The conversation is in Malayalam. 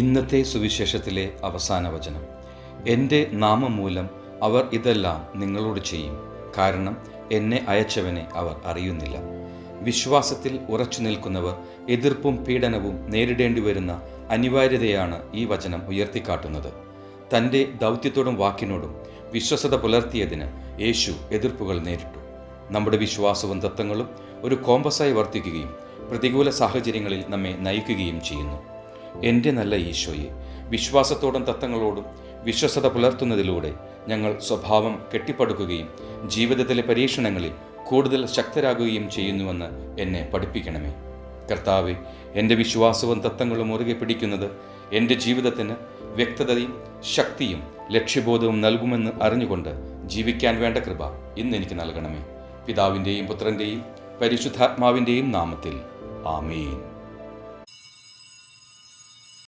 ഇന്നത്തെ സുവിശേഷത്തിലെ അവസാന വചനം. എൻ്റെ നാമം മൂലം അവർ ഇതെല്ലാം നിങ്ങളോട് ചെയ്യും, കാരണം എന്നെ അയച്ചവനെ അവർ അറിയുന്നില്ല. വിശ്വാസത്തിൽ ഉറച്ചു നിൽക്കുന്നവർ എതിർപ്പും പീഡനവും നേരിടേണ്ടി വരുന്ന അനിവാര്യതയാണ് ഈ വചനം ഉയർത്തിക്കാട്ടുന്നത്. തൻ്റെ ദൗത്യത്തോടും വാക്കിനോടും വിശ്വസത പുലർത്തിയതിന് യേശു എതിർപ്പുകൾ നേരിട്ടു. നമ്മുടെ വിശ്വാസവും തത്വങ്ങളും ഒരു കോമ്പസായി വർത്തിക്കുകയും പ്രതികൂല സാഹചര്യങ്ങളിൽ നമ്മെ നയിക്കുകയും ചെയ്യുന്നു. എൻ്റെ നല്ല ഈശോയെ, വിശ്വാസത്തോടും തത്വങ്ങളോടും വിശ്വസത പുലർത്തുന്നതിലൂടെ ഞങ്ങൾ സ്വഭാവം കെട്ടിപ്പടുക്കുകയും ജീവിതത്തിലെ പരീക്ഷണങ്ങളിൽ കൂടുതൽ ശക്തരാകുകയും ചെയ്യുന്നുവെന്ന് എന്നെ പഠിപ്പിക്കണമേ. കർത്താവെ, എൻ്റെ വിശ്വാസവും തത്വങ്ങളും മുറുകെ പിടിക്കുന്നത് എൻ്റെ ജീവിതത്തിന് വ്യക്തതയും ശക്തിയും ലക്ഷ്യബോധവും നൽകുമെന്ന് അറിഞ്ഞുകൊണ്ട് ജീവിക്കാൻ വേണ്ട കൃപ ഇന്ന് എനിക്ക് നൽകണമേ. പിതാവിൻ്റെയും പുത്രൻ്റെയും പരിശുദ്ധാത്മാവിൻ്റെയും നാമത്തിൽ ആമേൻ.